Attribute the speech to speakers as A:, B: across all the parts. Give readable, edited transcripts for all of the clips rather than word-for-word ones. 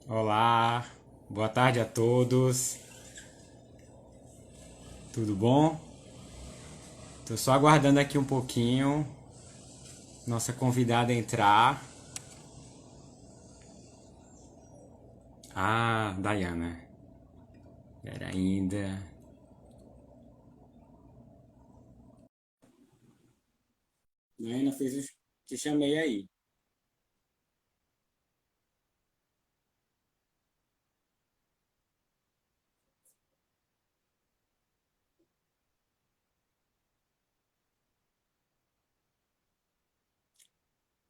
A: Olá, boa tarde a todos. Tudo bom? Tô só aguardando aqui um pouquinho nossa convidada entrar. Ah, Dayana. Pera ainda. Dayana fez o... Te chamei aí.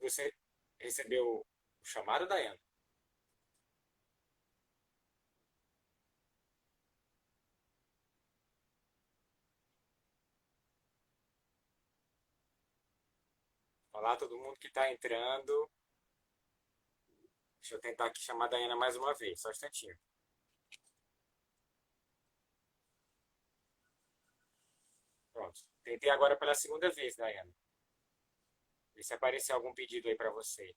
A: Você recebeu o chamado, Dayana? Olá, todo mundo que tá entrando. Deixa eu tentar aqui chamar a Dayana mais uma vez, só um instantinho. Pronto. Tentei agora pela segunda vez, Dayana. Vê se apareceu algum pedido aí pra você.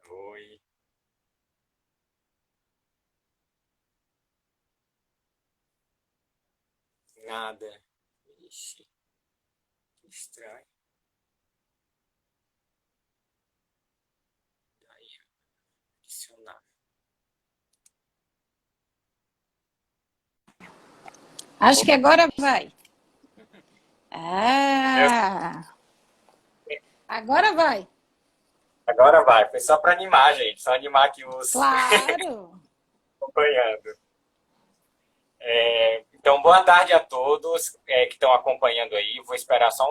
A: Oi. Nada. Ixi, que estranho. Daí, adicionar.
B: Acho que
A: Opa,
B: agora vai.
A: eu
B: Agora vai.
A: agora vai. Foi só para animar, gente. Só animar aqui os
B: Claro.
A: acompanhando. Então, boa tarde a todos que estão acompanhando aí. Vou esperar só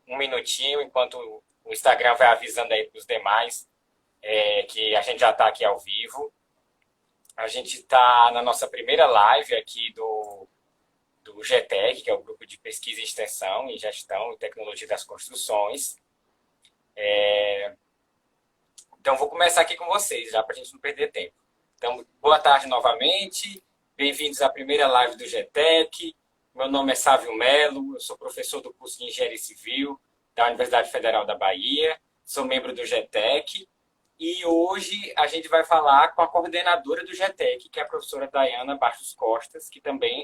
A: um minutinho enquanto o Instagram vai avisando aí para os demais que a gente já está aqui ao vivo. A gente está na nossa primeira live aqui do GTEC, que é o Grupo de Pesquisa e Extensão em Gestão e Tecnologia das Construções. Então, vou começar aqui com vocês, já para a gente não perder tempo. Então, boa tarde novamente. Bem-vindos à primeira live do GTEC. Meu nome é Sávio Melo, eu sou professor do curso de Engenharia Civil da Universidade Federal da Bahia, sou membro do GTEC e hoje a gente vai falar com a coordenadora do GTEC, que é a professora Dayana Bastos Costas,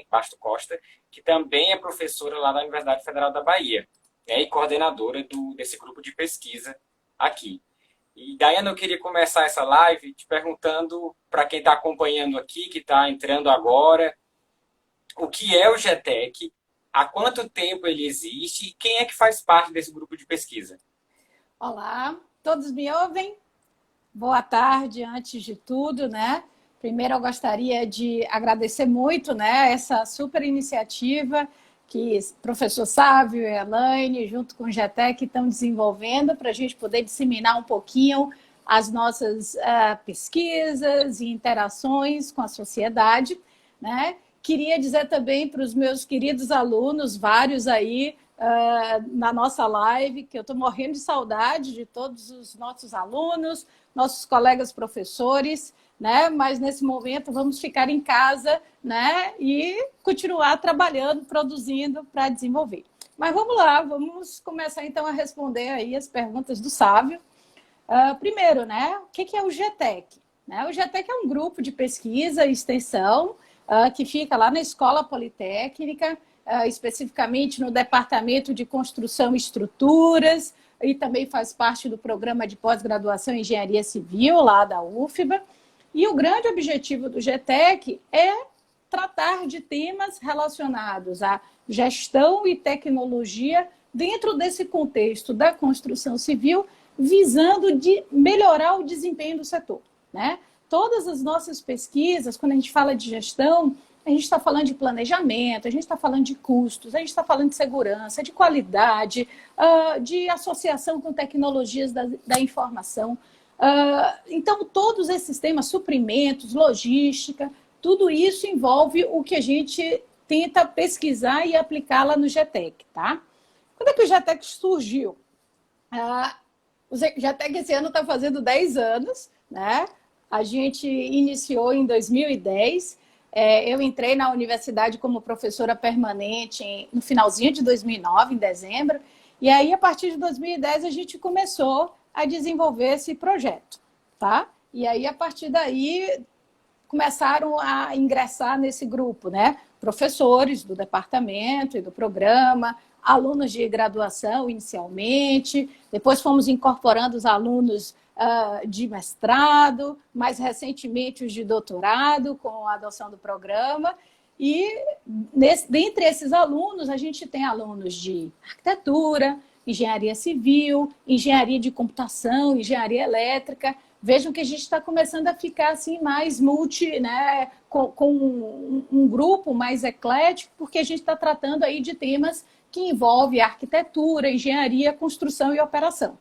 A: Basto Costa, que também é professora lá da Universidade Federal da Bahia, né, e coordenadora desse grupo de pesquisa aqui. E, Daiane, eu queria começar essa live te perguntando para quem está acompanhando aqui, que está entrando agora, o que é o GTEC, há quanto tempo ele existe e quem é que faz parte desse grupo de pesquisa?
B: Olá, todos me ouvem? Boa tarde, antes de tudo, né? Primeiro, eu gostaria de agradecer muito, né, essa super iniciativa que o professor Sávio e a Elaine, junto com o GTEC, estão desenvolvendo para a gente poder disseminar um pouquinho as nossas pesquisas e interações com a sociedade, né? Queria dizer também para os meus queridos alunos, vários aí na nossa live, que eu estou morrendo de saudade de todos os nossos alunos, nossos colegas professores, né? Mas nesse momento vamos ficar em casa, né? E continuar trabalhando, produzindo para desenvolver. Mas vamos lá, vamos começar então a responder aí as perguntas do Sávio. Primeiro, né? O que é o GTEC? Né? O GTEC é um grupo de pesquisa e extensão que fica lá na Escola Politécnica, especificamente no Departamento de Construção e Estruturas, e também faz parte do programa de pós-graduação em Engenharia Civil, lá da UFBA. E o grande objetivo do GTEC é tratar de temas relacionados à gestão e tecnologia dentro desse contexto da construção civil, visando de melhorar o desempenho do setor, né? Todas as nossas pesquisas, quando a gente fala de gestão, a gente está falando de planejamento, a gente está falando de custos, a gente está falando de segurança, de qualidade, de associação com tecnologias da informação. Então, todos esses temas, suprimentos, logística, tudo isso envolve o que a gente tenta pesquisar e aplicar lá no GTEC, tá? Quando é que o GTEC surgiu? O GTEC esse ano está fazendo 10 anos, né? A gente iniciou em 2010. Eu entrei na universidade como professora permanente no finalzinho de 2009, em dezembro. E aí, a partir de 2010, a gente começou a desenvolver esse projeto, tá? E aí, a partir daí, começaram a ingressar nesse grupo, né? Professores do departamento e do programa, alunos de graduação inicialmente, depois fomos incorporando os alunos de mestrado, mais recentemente os de doutorado, com a adoção do programa. E dentre esses alunos, a gente tem alunos de arquitetura, engenharia civil, engenharia de computação, engenharia elétrica. Vejam que a gente está começando a ficar assim, mais multi, né, com um grupo mais eclético, porque a gente está tratando aí de temas que envolvem arquitetura, engenharia, construção e operação.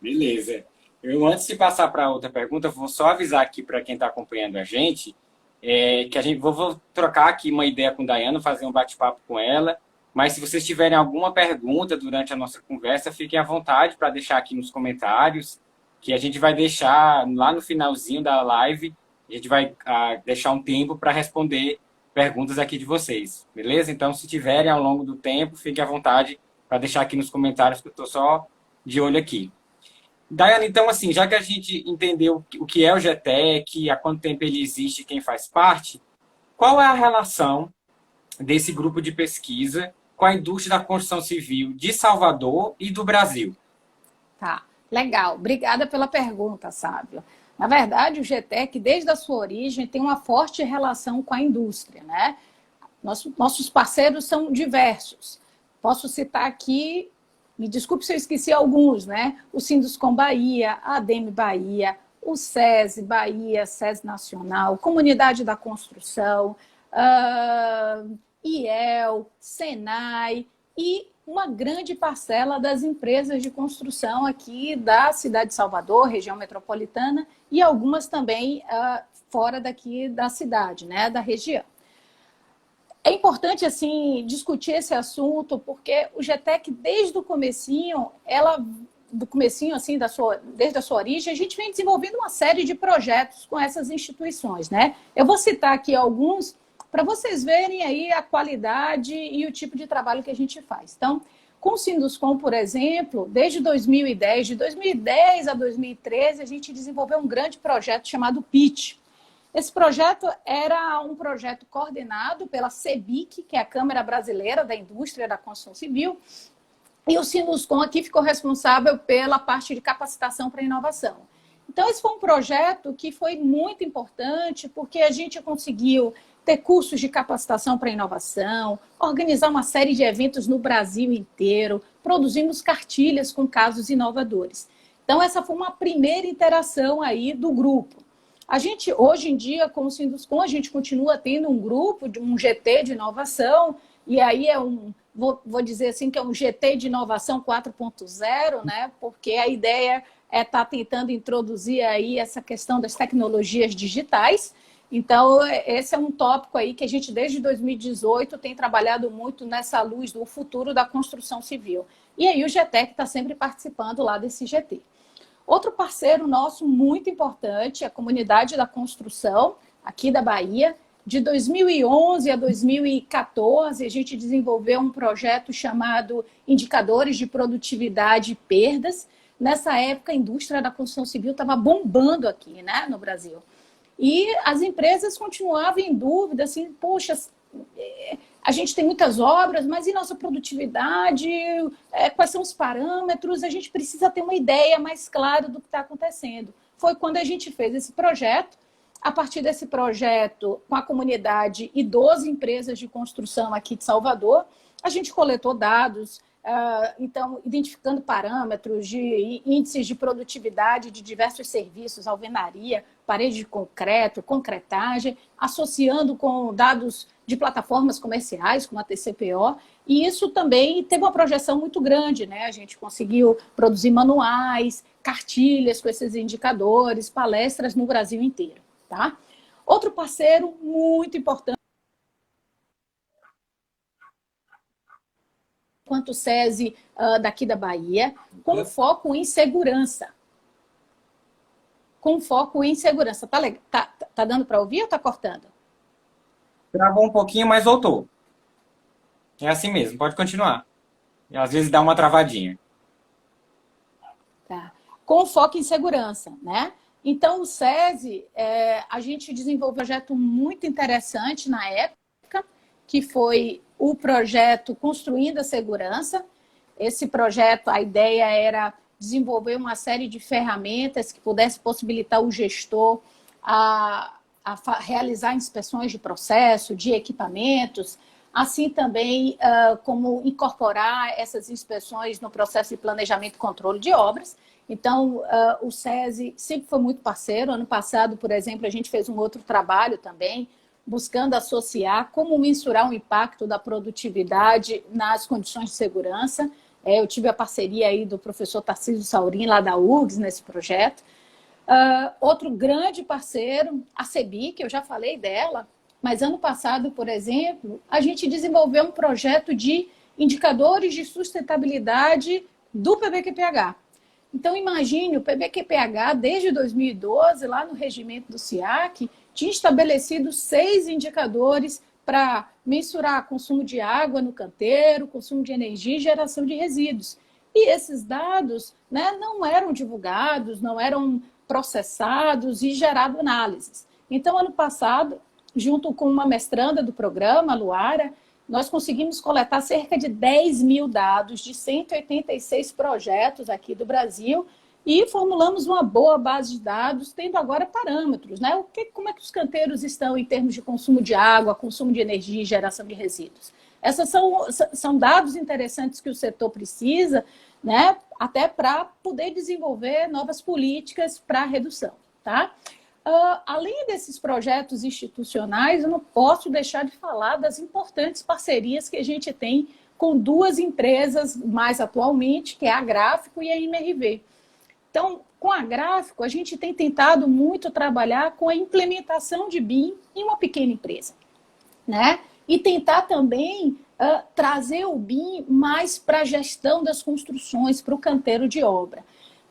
A: Beleza. Eu, antes de passar para outra pergunta, vou só avisar aqui para quem está acompanhando a gente, que a gente vou trocar aqui uma ideia com a Dayana, fazer um bate-papo com ela. Mas se vocês tiverem alguma pergunta durante a nossa conversa, fiquem à vontade para deixar aqui nos comentários, que a gente vai deixar lá no finalzinho da live, a gente vai deixar um tempo para responder perguntas aqui de vocês, beleza? Então, se tiverem ao longo do tempo, fiquem à vontade para deixar aqui nos comentários, que eu estou só de olho aqui. Daiane, então, assim, já que a gente entendeu o que é o GTEC, há quanto tempo ele existe e quem faz parte, qual é a relação desse grupo de pesquisa com a indústria da construção civil de Salvador e do Brasil?
B: Tá, legal. Obrigada pela pergunta, Sábio. Na verdade, o GTEC, desde a sua origem, tem uma forte relação com a indústria, né? Nossos parceiros são diversos. Posso citar aqui, me desculpe se eu esqueci alguns, né? O Sinduscom Bahia, a ADEME Bahia, o SESI Bahia, SESI Nacional, Comunidade da Construção, IEL, Senai e uma grande parcela das empresas de construção aqui da cidade de Salvador, região metropolitana, e algumas também fora daqui da cidade, né, da região. É importante, assim, discutir esse assunto, porque o GTEC, desde o comecinho, assim, desde a sua origem, a gente vem desenvolvendo uma série de projetos com essas instituições, né? Eu vou citar aqui alguns para vocês verem aí a qualidade e o tipo de trabalho que a gente faz. Então, com o Sinduscom, por exemplo, desde 2010, de 2010 a 2013, a gente desenvolveu um grande projeto chamado PIT. Esse projeto era um projeto coordenado pela CEBIC, que é a Câmara Brasileira da Indústria da Construção Civil, e o Sinduscom aqui ficou responsável pela parte de capacitação para inovação. Então, esse foi um projeto que foi muito importante, porque a gente conseguiu ter cursos de capacitação para inovação, organizar uma série de eventos no Brasil inteiro, produzimos cartilhas com casos inovadores. Então, essa foi uma primeira interação aí do grupo. A gente, hoje em dia, com o Sinduscom, a gente continua tendo um grupo, um GT de inovação, e aí vou dizer assim, que é um GT de inovação 4.0, né? Porque a ideia é estar tentando introduzir aí essa questão das tecnologias digitais. Então, esse é um tópico aí que a gente, desde 2018, tem trabalhado muito nessa luz do futuro da construção civil. E aí o GTEC está sempre participando lá desse GT. Outro parceiro nosso muito importante é a Comunidade da Construção, aqui da Bahia. De 2011 a 2014, a gente desenvolveu um projeto chamado Indicadores de Produtividade e Perdas. Nessa época, a indústria da construção civil estava bombando aqui, né, no Brasil. E as empresas continuavam em dúvida, assim, poxa, a gente tem muitas obras, mas e nossa produtividade? Quais são os parâmetros? A gente precisa ter uma ideia mais clara do que está acontecendo. Foi quando a gente fez esse projeto. A partir desse projeto, com a comunidade e 12 empresas de construção aqui de Salvador, a gente coletou dados, então, identificando parâmetros de índices de produtividade de diversos serviços, alvenaria, parede de concreto, concretagem, associando com dados de plataformas comerciais, como a TCPO, e isso também teve uma projeção muito grande, né? A gente conseguiu produzir manuais, cartilhas com esses indicadores, palestras no Brasil inteiro, tá? Outro parceiro muito importante, quanto o SESI daqui da Bahia, com foco em segurança. com foco em segurança. Tá dando para ouvir ou tá cortando?
A: Travou um pouquinho, mas voltou. É assim mesmo, pode continuar. E às vezes dá uma travadinha.
B: Tá. Com foco em segurança, né? Então, o SESI, a gente desenvolveu um projeto muito interessante na época, que foi o projeto Construindo a Segurança. Esse projeto, a ideia era desenvolver uma série de ferramentas que pudesse possibilitar o gestor a realizar inspeções de processo, de equipamentos, assim também como incorporar essas inspeções no processo de planejamento e controle de obras. Então, o SESI sempre foi muito parceiro. Ano passado, por exemplo, a gente fez um outro trabalho também, buscando associar como mensurar o impacto da produtividade nas condições de segurança. Eu tive a parceria aí do professor Tarcísio Saurin, lá da URGS, nesse projeto. Outro grande parceiro, a CEBIC, que eu já falei dela, mas ano passado, por exemplo, a gente desenvolveu um projeto de indicadores de sustentabilidade do PBQPH. Então, imagine, o PBQPH, desde 2012, lá no regimento do SIAC, tinha estabelecido 6 indicadores para mensurar consumo de água no canteiro, consumo de energia e geração de resíduos. E esses dados, né, não eram divulgados, não eram processados e gerado análises. Então, ano passado, junto com uma mestranda do programa, a Luara, nós conseguimos coletar cerca de 10 mil dados de 186 projetos aqui do Brasil e formulamos uma boa base de dados, tendo agora parâmetros, né? Como é que os canteiros estão em termos de consumo de água, consumo de energia e geração de resíduos. Esses são dados interessantes que o setor precisa, né? Até para poder desenvolver novas políticas para redução, tá? Além desses projetos institucionais, eu não posso deixar de falar das importantes parcerias que a gente tem com 2 empresas mais atualmente, que é a Gráfico e a MRV. Então, com a Gráfico, a gente tem tentado muito trabalhar com a implementação de BIM em uma pequena empresa, né? E tentar também trazer o BIM mais para a gestão das construções, para o canteiro de obra.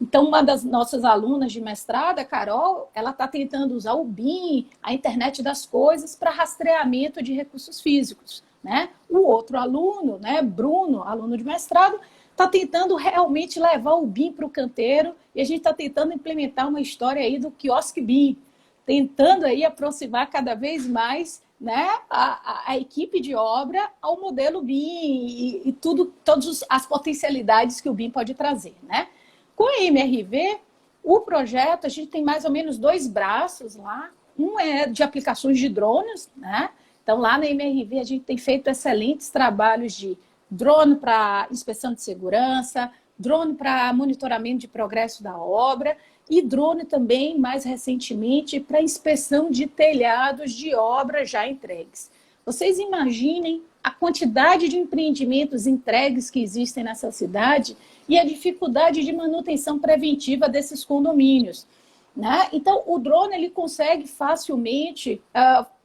B: Então, uma das nossas alunas de mestrado, a Carol, ela está tentando usar o BIM, a internet das coisas, para rastreamento de recursos físicos, né? O outro aluno, né, Bruno, aluno de mestrado, está tentando realmente levar o BIM para o canteiro e a gente está tentando implementar uma história aí do quiosque BIM, tentando aí aproximar cada vez mais, né, a equipe de obra ao modelo BIM e todas as potencialidades que o BIM pode trazer, né? Com a MRV, o projeto, a gente tem mais ou menos 2 braços lá. Um é de aplicações de drones, né? Então, lá na MRV, a gente tem feito excelentes trabalhos de drone para inspeção de segurança, drone para monitoramento de progresso da obra e drone também, mais recentemente, para inspeção de telhados de obras já entregues. Vocês imaginem a quantidade de empreendimentos entregues que existem nessa cidade e a dificuldade de manutenção preventiva desses condomínios, né? Então, o drone ele consegue facilmente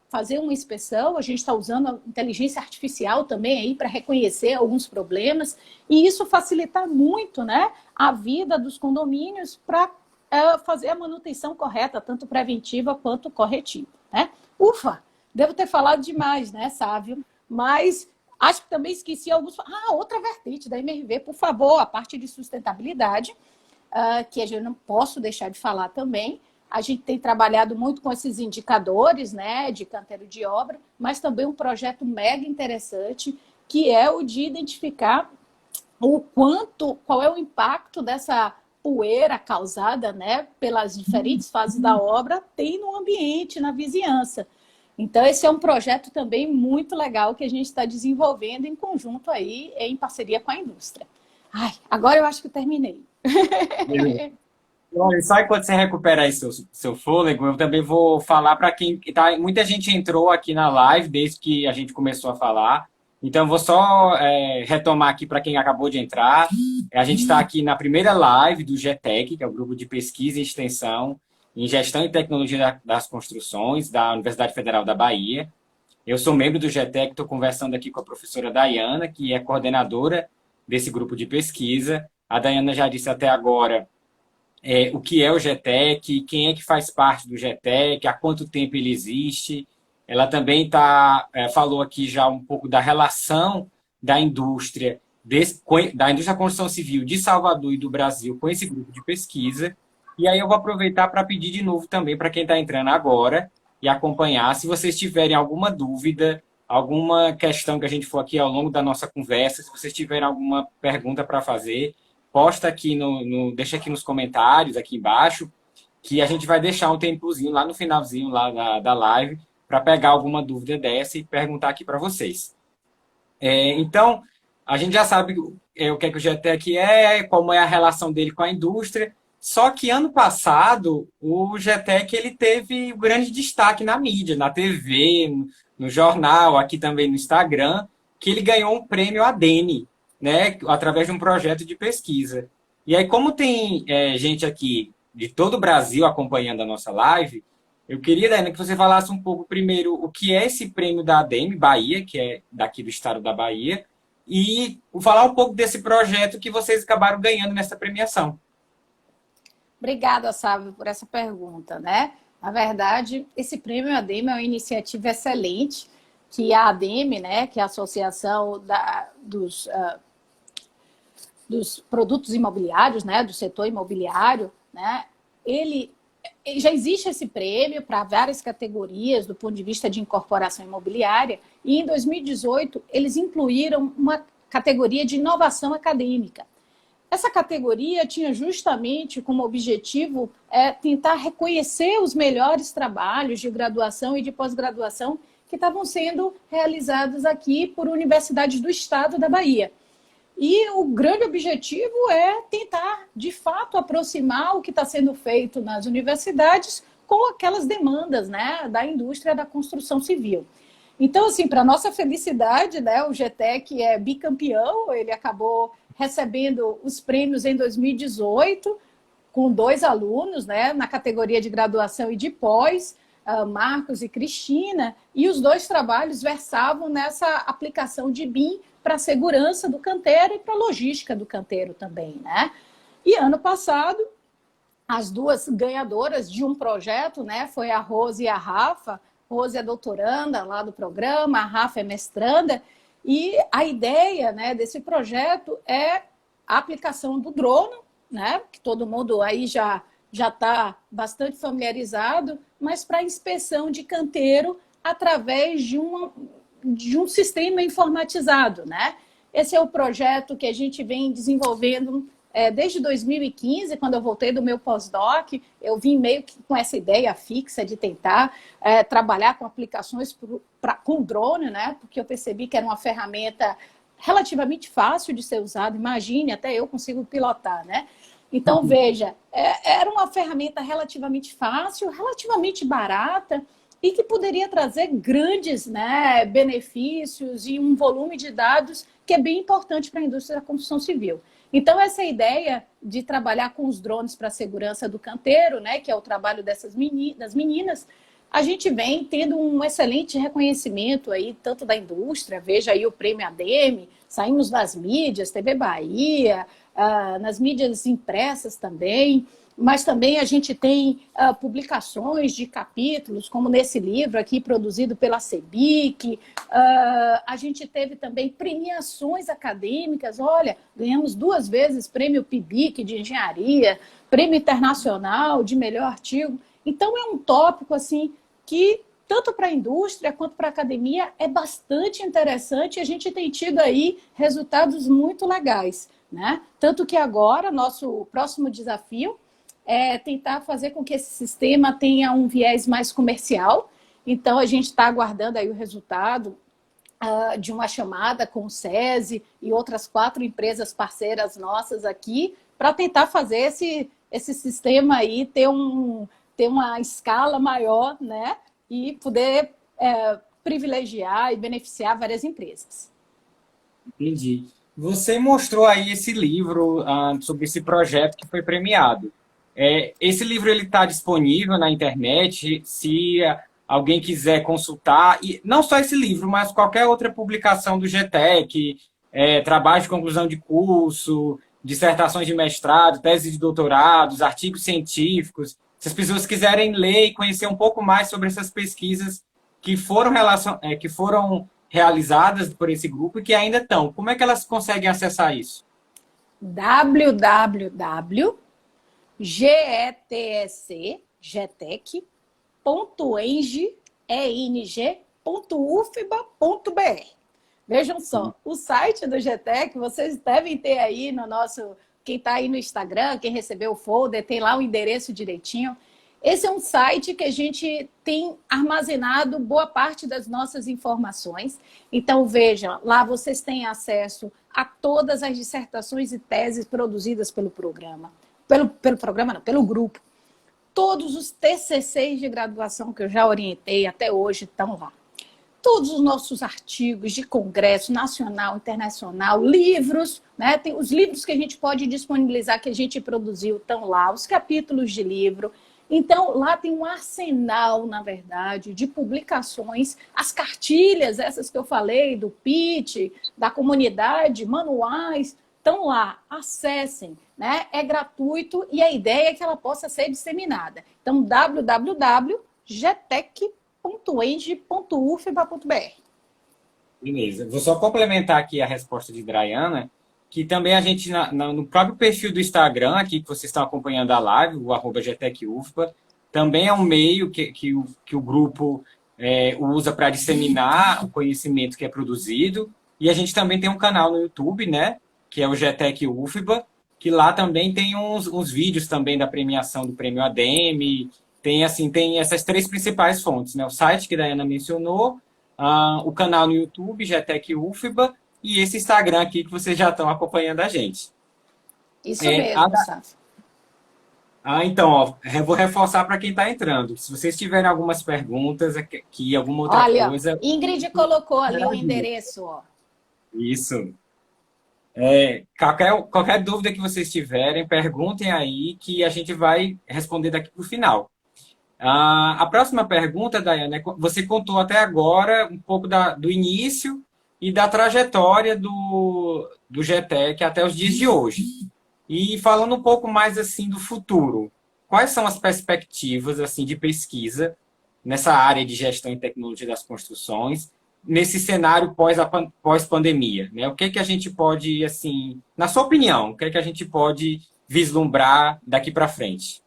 B: fazer uma inspeção. A gente está usando a inteligência artificial também aí para reconhecer alguns problemas e isso facilita muito, né, a vida dos condomínios para fazer a manutenção correta, tanto preventiva quanto corretiva, né? Ufa! Devo ter falado demais, né, Sávio? Mas acho que também esqueci alguns. Outra vertente da MRV, por favor, a parte de sustentabilidade, que eu não posso deixar de falar também. A gente tem trabalhado muito com esses indicadores, né, de canteiro de obra, mas também um projeto mega interessante, que é o de identificar qual é o impacto dessa poeira causada, né, pelas diferentes fases da obra, tem no ambiente, na vizinhança. Então, esse é um projeto também muito legal que a gente está desenvolvendo em conjunto aí, em parceria com a indústria. Agora eu acho que eu terminei.
A: Olha, só enquanto você recupera aí seu fôlego, eu também vou falar para quem tá. Muita gente entrou aqui na live desde que a gente começou a falar. Então, eu vou só retomar aqui para quem acabou de entrar. A gente está aqui na primeira live do GTEC, que é o grupo de pesquisa e extensão em Gestão e Tecnologia das Construções da Universidade Federal da Bahia. Eu sou membro do GTEC, estou conversando aqui com a professora Dayana, que é coordenadora desse grupo de pesquisa. A Dayana já disse até agora o que é o GTEC, quem é que faz parte do GTEC, há quanto tempo ele existe. Ela também falou aqui já um pouco da relação da indústria, da indústria da construção civil de Salvador e do Brasil com esse grupo de pesquisa. E aí eu vou aproveitar para pedir de novo também para quem está entrando agora e acompanhar, se vocês tiverem alguma dúvida, alguma questão que a gente for aqui ao longo da nossa conversa, se vocês tiverem alguma pergunta para fazer, posta aqui deixa aqui nos comentários, aqui embaixo, que a gente vai deixar um tempozinho lá no finalzinho lá da live para pegar alguma dúvida dessa e perguntar aqui para vocês. Então, a gente já sabe o que é que o GTEC como é a relação dele com a indústria, só que ano passado o GTEC ele teve um grande destaque na mídia, na TV, no jornal, aqui também no Instagram, que ele ganhou um prêmio ADEME, né, através de um projeto de pesquisa. E aí, como tem gente aqui de todo o Brasil acompanhando a nossa live, eu queria, Daiane, que você falasse um pouco primeiro o que é esse prêmio da ADEME Bahia, que é daqui do estado da Bahia, e falar um pouco desse projeto que vocês acabaram ganhando nessa premiação.
B: Obrigada, Sávio, por essa pergunta, né? Na verdade, esse prêmio ADEME é uma iniciativa excelente que a ADEME, né, que é a Associação dos Produtos Imobiliários, né, do setor imobiliário, né, já existe esse prêmio para várias categorias do ponto de vista de incorporação imobiliária e em 2018 eles incluíram uma categoria de inovação acadêmica. Essa categoria tinha justamente como objetivo tentar reconhecer os melhores trabalhos de graduação e de pós-graduação que estavam sendo realizados aqui por universidades do estado da Bahia. E o grande objetivo é tentar, de fato, aproximar o que está sendo feito nas universidades com aquelas demandas, né, da indústria da construção civil. Então, assim, para nossa felicidade, né, o GTEC é bicampeão, ele acabou recebendo os prêmios em 2018, com 2 alunos, né, na categoria de graduação e de pós, Marcos e Cristina, e os 2 trabalhos versavam nessa aplicação de BIM para a segurança do canteiro e para a logística do canteiro também, né? E ano passado, as 2 ganhadoras de um projeto, né, foi a Rose e a Rafa. Rose é doutoranda lá do programa, a Rafa é mestranda, e a ideia, né, desse projeto é a aplicação do drone, né, que todo mundo aí já está bastante familiarizado, mas para inspeção de canteiro através de um sistema informatizado, né? Esse é o projeto que a gente vem desenvolvendo desde 2015, quando eu voltei do meu pós-doc, eu vim meio que com essa ideia fixa de tentar trabalhar com aplicações com drone, né? Porque eu percebi que era uma ferramenta relativamente fácil de ser usada. Imagine, até eu consigo pilotar, né? Então, veja, era uma ferramenta relativamente fácil, relativamente barata, e que poderia trazer grandes, né, benefícios e um volume de dados que é bem importante para a indústria da construção civil. Então, essa ideia de trabalhar com os drones para a segurança do canteiro, né, que é o trabalho das meninas, a gente vem tendo um excelente reconhecimento aí, tanto da indústria, veja aí o prêmio ADEME, saímos nas mídias, TV Bahia, nas mídias impressas também, mas também a gente tem publicações de capítulos, como nesse livro aqui, produzido pela CEBIC. A gente teve também premiações acadêmicas. Olha, ganhamos 2 vezes prêmio PIBIC de engenharia, prêmio internacional de melhor artigo. Então, é um tópico assim que, tanto para a indústria quanto para a academia, é bastante interessante e a gente tem tido aí resultados muito legais, né? Tanto que agora, nosso próximo desafio é tentar fazer com que esse sistema tenha um viés mais comercial. Então, a gente está aguardando aí o resultado de uma chamada com o SESI e outras 4 empresas parceiras nossas aqui para tentar fazer esse sistema aí ter uma escala maior, né? E poder privilegiar e beneficiar várias empresas.
A: Entendi. Você mostrou aí esse livro sobre esse projeto que foi premiado. Esse livro está disponível na internet, se alguém quiser consultar, e não só esse livro, mas qualquer outra publicação do GTEC, trabalho de conclusão de curso, dissertações de mestrado, teses de doutorados, artigos científicos. Se as pessoas quiserem ler e conhecer um pouco mais sobre essas pesquisas que foram realizadas por esse grupo e que ainda estão, como é que elas conseguem acessar isso?
B: www.getec.eng.ufba.br. Vejam só, o site do GTEC, vocês devem ter aí no nosso... Quem está aí no Instagram, quem recebeu o folder, tem lá o endereço direitinho. Esse é um site que a gente tem armazenado boa parte das nossas informações. Então, vejam, lá vocês têm acesso a todas as dissertações e teses produzidas pelo programa. Pelo programa, não, pelo grupo. Todos os TCCs de graduação que eu já orientei até hoje estão lá. Todos os nossos artigos de congresso nacional, internacional, livros, né? Tem os livros que a gente pode disponibilizar, que a gente produziu, estão lá, os capítulos de livro. Então, lá tem um arsenal, na verdade, de publicações, as cartilhas, essas que eu falei, do pitch, da comunidade, manuais, estão lá, acessem, né? É gratuito e a ideia é que ela possa ser disseminada. Então, www.getec.eng.ufba.br.
A: Beleza. Vou só complementar aqui a resposta de Draiana, que também a gente, no próprio perfil do Instagram, aqui que vocês estão acompanhando a live, o @GTECUFBA, também é um meio que o grupo usa para disseminar o conhecimento que é produzido. E a gente também tem um canal no YouTube, né, que é o GTEC UFBA, que lá também tem uns vídeos também da premiação do Prêmio ADEME. Tem essas três principais fontes, né? O site que a Daiana mencionou, o canal no YouTube, GTEC UFBA, e esse Instagram aqui que vocês já estão acompanhando a gente.
B: Isso mesmo, Saf.
A: Então, ó, eu vou reforçar para quem está entrando. Se vocês tiverem algumas perguntas, aqui, alguma outra coisa...
B: Ingrid colocou ali o endereço, ó.
A: Isso. Qualquer dúvida que vocês tiverem, perguntem aí que a gente vai responder daqui para o final. A próxima pergunta, Daiana, você contou até agora um pouco do início e da trajetória do GTEC até os dias de hoje. E falando um pouco mais assim do futuro, quais são as perspectivas assim de pesquisa nessa área de gestão e tecnologia das construções, nesse cenário pós-pandemia, né? O que a gente pode, assim, na sua opinião, o que a gente pode vislumbrar daqui para frente?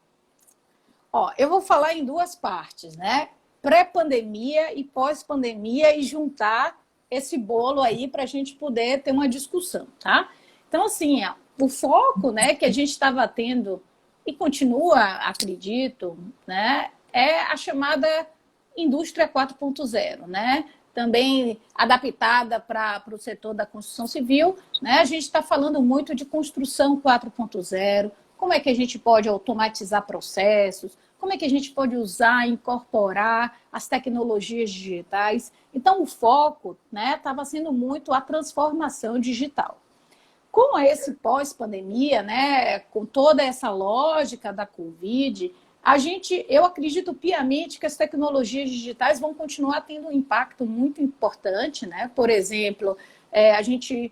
B: Ó, eu vou falar em duas partes, né? Pré-pandemia e pós-pandemia e juntar esse bolo aí para a gente poder ter uma discussão, tá? Então, assim, o foco, né, que a gente estava tendo e continua, acredito, né, é a chamada indústria 4.0, né? Também adaptada para o setor da construção civil, né? A gente está falando muito de construção 4.0, como é que a gente pode automatizar processos, como é que a gente pode usar, incorporar as tecnologias digitais. Então, o foco, né, estava sendo muito a transformação digital. Com esse pós-pandemia, né, com toda essa lógica da Covid, eu acredito piamente que as tecnologias digitais vão continuar tendo um impacto muito importante, né? Por exemplo, a gente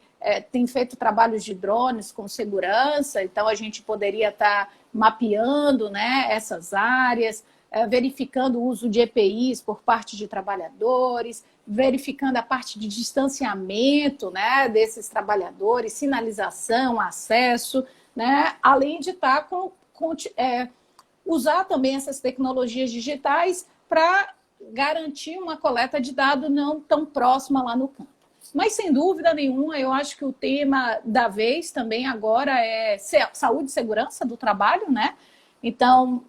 B: tem feito trabalhos de drones com segurança, então a gente poderia estar mapeando, né, essas áreas, verificando o uso de EPIs por parte de trabalhadores, verificando a parte de distanciamento, né, desses trabalhadores, sinalização, acesso, né, além de estar usar também essas tecnologias digitais para garantir uma coleta de dados não tão próxima lá no campo. Mas, sem dúvida nenhuma, eu acho que o tema da vez também agora é saúde e segurança do trabalho, né? Então,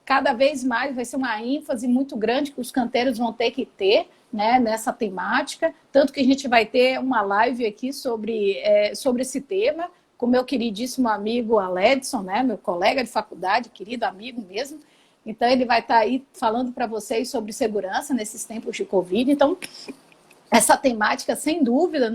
B: cada vez mais vai ser uma ênfase muito grande que os canteiros vão ter que ter, né, nessa temática. Tanto que a gente vai ter uma live aqui sobre esse tema, com meu queridíssimo amigo Aledson, né, meu colega de faculdade, querido amigo mesmo. Então, ele vai estar aí falando para vocês sobre segurança nesses tempos de Covid. Então, essa temática, sem dúvida,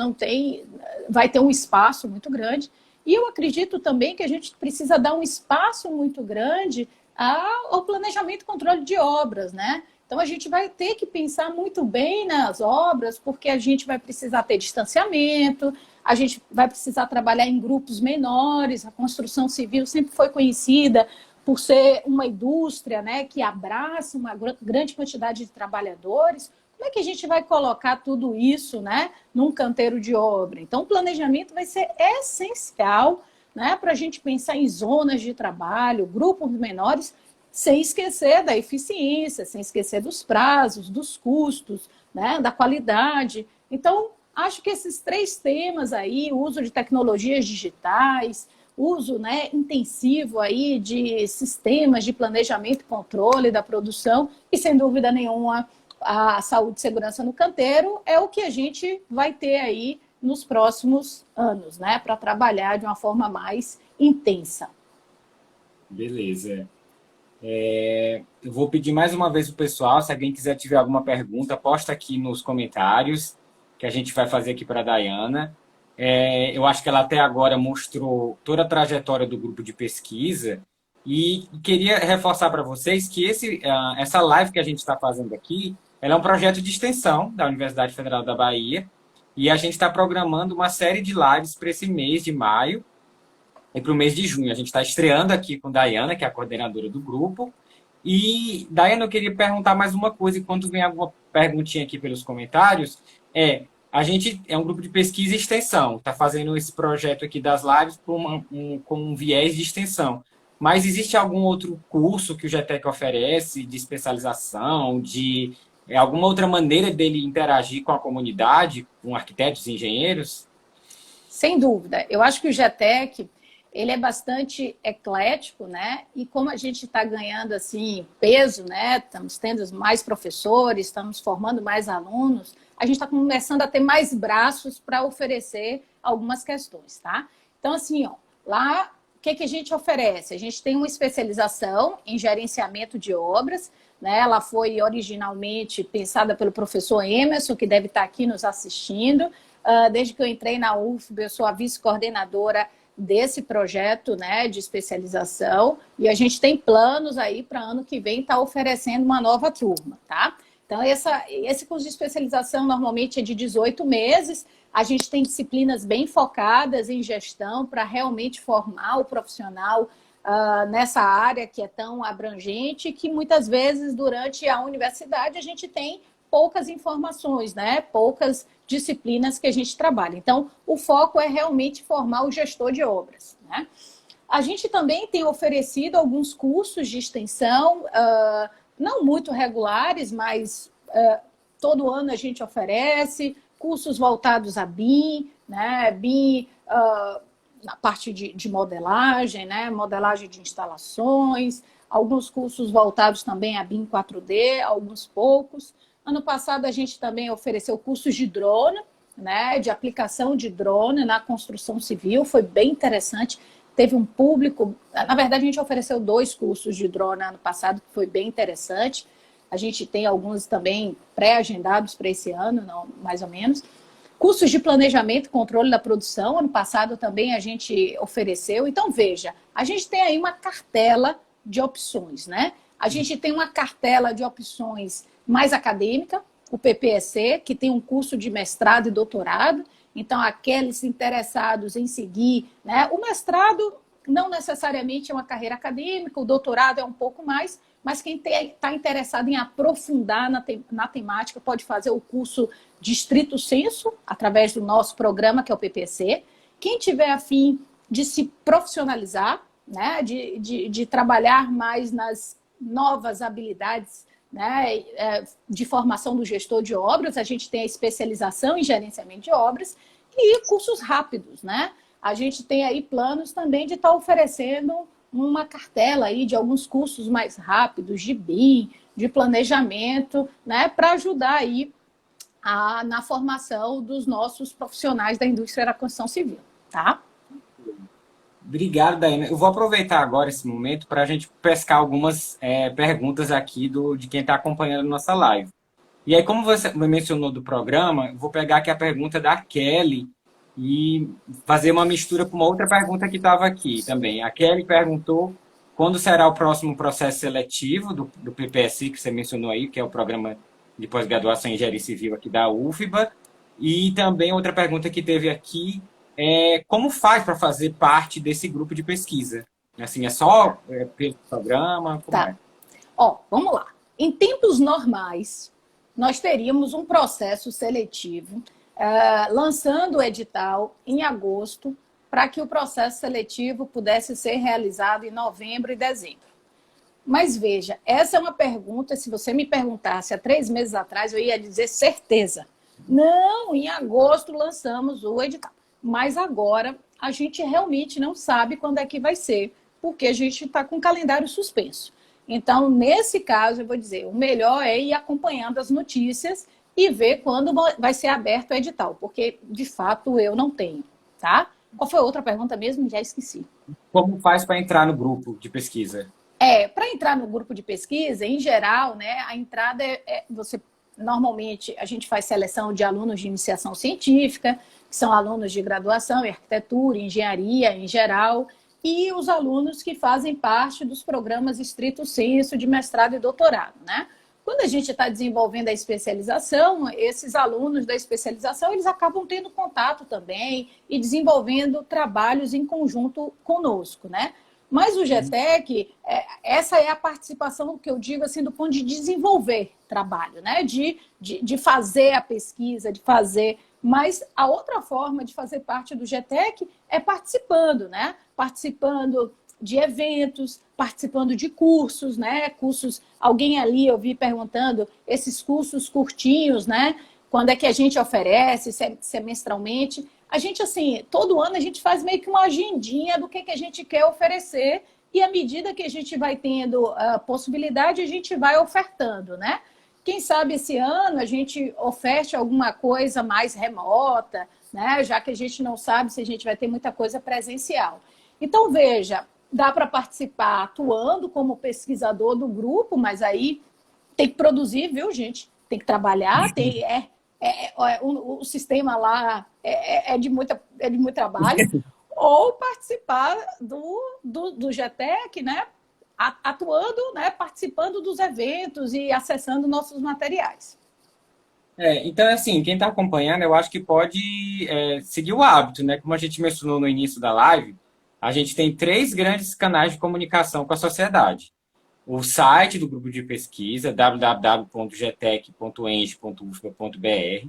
B: vai ter um espaço muito grande. E eu acredito também que a gente precisa dar um espaço muito grande ao planejamento e controle de obras, né? Então, a gente vai ter que pensar muito bem nas obras, porque a gente vai precisar ter distanciamento, a gente vai precisar trabalhar em grupos menores. A construção civil sempre foi conhecida por ser uma indústria, né, que abraça uma grande quantidade de trabalhadores. Como é que a gente vai colocar tudo isso, né, num canteiro de obra? Então, o planejamento vai ser essencial, né, para a gente pensar em zonas de trabalho, grupos menores, sem esquecer da eficiência, sem esquecer dos prazos, dos custos, né, da qualidade. Então, acho que esses 3 temas aí, o uso de tecnologias digitais, uso, né, intensivo aí de sistemas de planejamento e controle da produção e, sem dúvida nenhuma, a saúde e segurança no canteiro é o que a gente vai ter aí nos próximos anos, né, para trabalhar de uma forma mais intensa.
A: Beleza. Eu vou pedir mais uma vez para o pessoal, se alguém quiser tiver alguma pergunta, posta aqui nos comentários, que a gente vai fazer aqui para a Dayana. Eu acho que ela até agora mostrou toda a trajetória do grupo de pesquisa e queria reforçar para vocês que essa live que a gente está fazendo aqui, ela é um projeto de extensão da Universidade Federal da Bahia e a gente está programando uma série de lives para esse mês de maio e para o mês de junho. A gente está estreando aqui com Dayana, que é a coordenadora do grupo. E, Dayana, eu queria perguntar mais uma coisa, enquanto vem alguma perguntinha aqui pelos comentários. A gente é um grupo de pesquisa e extensão, está fazendo esse projeto aqui das lives com um viés de extensão. Mas existe algum outro curso que o GTEC oferece, de especialização, de alguma outra maneira dele interagir com a comunidade, com arquitetos e engenheiros?
B: Sem dúvida. Eu acho que o GTEC ele é bastante eclético, né? E como a gente está ganhando assim peso, né? Estamos tendo mais professores, estamos formando mais alunos, a gente está começando a ter mais braços para oferecer algumas questões, tá? Então, assim, ó, lá o que a gente oferece? A gente tem uma especialização em gerenciamento de obras, né? Ela foi originalmente pensada pelo professor Emerson, que deve estar aqui nos assistindo. Desde que eu entrei na UFB, eu sou a vice-coordenadora desse projeto, né, de especialização, e a gente tem planos aí para ano que vem estar oferecendo uma nova turma, tá? Então, esse curso de especialização normalmente é de 18 meses, a gente tem disciplinas bem focadas em gestão para realmente formar o profissional nessa área que é tão abrangente, que muitas vezes durante a universidade a gente tem poucas informações, né? Poucas disciplinas que a gente trabalha. Então, o foco é realmente formar o gestor de obras, né? A gente também tem oferecido alguns cursos de extensão, não muito regulares, mas todo ano a gente oferece cursos voltados a BIM, né? BIM na parte de modelagem, né? Modelagem de instalações, alguns cursos voltados também a BIM 4D, alguns poucos. Ano passado, a gente também ofereceu cursos de drone, né, de aplicação de drone na construção civil, foi bem interessante. Teve um público, na verdade, a gente ofereceu 2 cursos de drone ano passado, que foi bem interessante. A gente tem alguns também pré-agendados para esse ano, não, mais ou menos. Cursos de planejamento e controle da produção, ano passado também a gente ofereceu. Então, veja, a gente tem aí uma cartela de opções, né? A gente tem uma cartela de opções mais acadêmica, o PPEC, que tem um curso de mestrado e doutorado. Então, aqueles interessados em seguir, né? O mestrado não necessariamente é uma carreira acadêmica, o doutorado é um pouco mais, mas quem está interessado em aprofundar na temática pode fazer o curso de estrito sensu, através do nosso programa, que é o PPC. Quem tiver a fim de se profissionalizar, né? de trabalhar mais nas novas habilidades, né, de formação do gestor de obras, a gente tem a especialização em gerenciamento de obras e cursos rápidos, né? A gente tem aí planos também de estar oferecendo uma cartela aí de alguns cursos mais rápidos, de BIM, de planejamento, né, para ajudar aí na formação dos nossos profissionais da indústria da construção civil, tá?
A: Obrigado, Daiane. Eu vou aproveitar agora esse momento para a gente pescar algumas perguntas aqui de quem está acompanhando a nossa live. E aí, como você mencionou do programa, eu vou pegar aqui a pergunta da Kelly e fazer uma mistura com uma outra pergunta que estava aqui também. A Kelly perguntou quando será o próximo processo seletivo do PPSI, que você mencionou aí, que é o Programa de Pós-Graduação em Engenharia Civil aqui da UFBA. E também outra pergunta que teve aqui é como faz para fazer parte desse grupo de pesquisa? Assim, é só pelo programa? Como
B: Tá.
A: é?
B: Ó, vamos lá. Em tempos normais, nós teríamos um processo seletivo lançando o edital em agosto para que o processo seletivo pudesse ser realizado em novembro e dezembro. Mas veja, essa é uma pergunta, se você me perguntasse há 3 meses atrás, eu ia dizer certeza. Não, em agosto lançamos o edital. Mas agora a gente realmente não sabe quando é que vai ser, porque a gente está com o calendário suspenso. Então, nesse caso, eu vou dizer, o melhor é ir acompanhando as notícias e ver quando vai ser aberto o edital, porque, de fato, eu não tenho, tá? Qual foi a outra pergunta mesmo? Já esqueci.
A: Como faz para entrar no grupo de pesquisa?
B: Para entrar no grupo de pesquisa, em geral, né, a entrada você normalmente a gente faz seleção de alunos de iniciação científica, que são alunos de graduação em arquitetura, engenharia em geral, e os alunos que fazem parte dos programas estrito sensu de mestrado e doutorado, né? Quando a gente está desenvolvendo a especialização, esses alunos da especialização, eles acabam tendo contato também e desenvolvendo trabalhos em conjunto conosco, né? Mas o GTEC, essa é a participação que eu digo assim, do ponto de desenvolver trabalho, né? De fazer a pesquisa, de fazer. Mas a outra forma de fazer parte do GTEC é participando, né? Participando de eventos, participando de cursos, né? Cursos, alguém ali eu vi perguntando, esses cursos curtinhos, né? Quando é que a gente oferece, semestralmente. A gente, assim, todo ano a gente faz meio que uma agendinha do que a gente quer oferecer e à medida que a gente vai tendo a possibilidade, a gente vai ofertando, né? Quem sabe esse ano a gente oferte alguma coisa mais remota, né? Já que a gente não sabe se a gente vai ter muita coisa presencial. Então, veja, dá para participar atuando como pesquisador do grupo, mas aí tem que produzir, viu, gente? Tem que trabalhar, o sistema lá é de muito trabalho, ou participar do GTEC, né? Atuando, né? Participando dos eventos e acessando nossos materiais.
A: Então, assim, quem está acompanhando, eu acho que pode seguir o hábito, né? Como a gente mencionou no início da live, a gente tem 3 grandes canais de comunicação com a sociedade. O site do grupo de pesquisa, www.gtec.eng.ufba.br.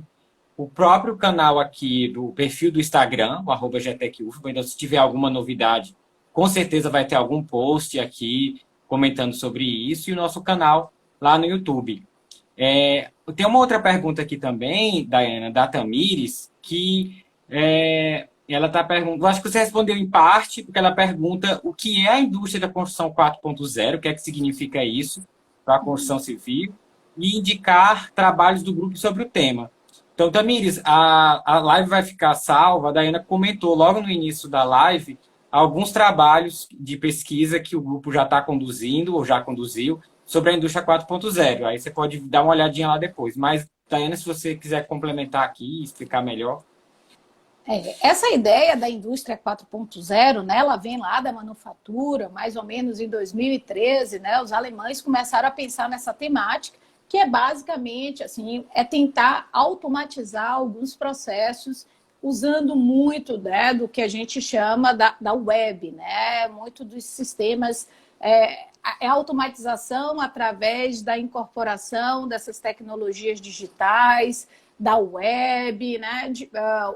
A: O próprio canal aqui do perfil do Instagram, o @gtecufba. Então, se tiver alguma novidade, com certeza vai ter algum post aqui comentando sobre isso. E o nosso canal lá no YouTube. Tem uma outra pergunta aqui também, Daiana, da Tamires, que ela está perguntando, eu acho que você respondeu em parte, porque ela pergunta o que é a indústria da construção 4.0, o que é que significa isso para a construção civil, e indicar trabalhos do grupo sobre o tema. Então, Tamires, a live vai ficar salva, a Daiana comentou logo no início da live alguns trabalhos de pesquisa que o grupo já está conduzindo, ou já conduziu, sobre a indústria 4.0. Aí você pode dar uma olhadinha lá depois. Mas, Daiana, se você quiser complementar aqui e explicar melhor.
B: Essa ideia da indústria 4.0, né, ela vem lá da manufatura, mais ou menos em 2013, né, os alemães começaram a pensar nessa temática, que é basicamente assim, tentar automatizar alguns processos usando muito, né, do que a gente chama da web, né, muito dos sistemas, a automatização através da incorporação dessas tecnologias digitais, da web, né?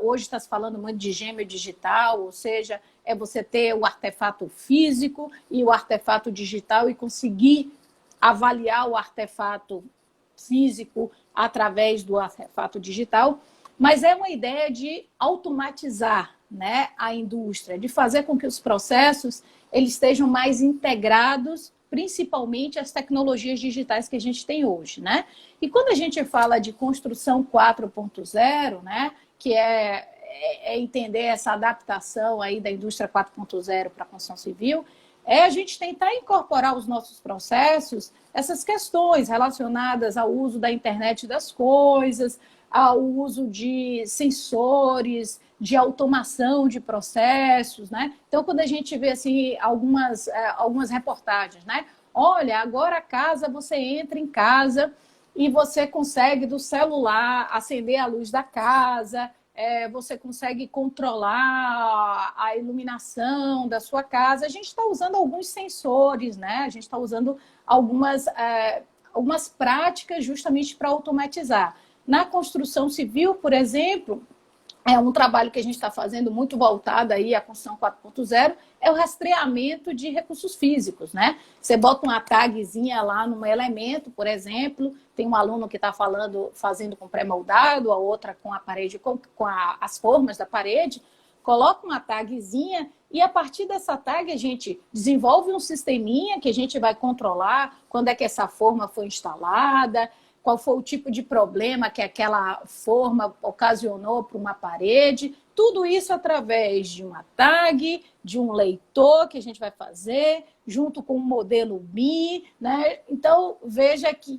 B: Hoje está se falando muito de gêmeo digital, ou seja, é você ter o artefato físico e o artefato digital e conseguir avaliar o artefato físico através do artefato digital, mas é uma ideia de automatizar, né, a indústria, de fazer com que os processos eles estejam mais integrados, principalmente as tecnologias digitais que a gente tem hoje, né? E quando a gente fala de construção 4.0, né, que é entender essa adaptação aí da indústria 4.0 para a construção civil, a gente tentar incorporar aos nossos processos essas questões relacionadas ao uso da internet das coisas, ao uso de sensores, de automação de processos, né? Então, quando a gente vê assim, algumas reportagens, né? Olha, agora a casa, você entra em casa e você consegue do celular acender a luz da casa, você consegue controlar a iluminação da sua casa. A gente está usando alguns sensores, né? A gente está usando algumas práticas justamente para automatizar. Na construção civil, por exemplo, é um trabalho que a gente está fazendo muito voltado aí à construção 4.0, é o rastreamento de recursos físicos, né? Você bota uma tagzinha lá num elemento, por exemplo, tem um aluno que está fazendo com pré-moldado, a outra com a parede, com as formas da parede, coloca uma tagzinha e a partir dessa tag a gente desenvolve um sisteminha que a gente vai controlar quando é que essa forma foi instalada, qual foi o tipo de problema que aquela forma ocasionou para uma parede. Tudo isso através de uma tag, de um leitor que a gente vai fazer, junto com um modelo BIM, né? Então, veja que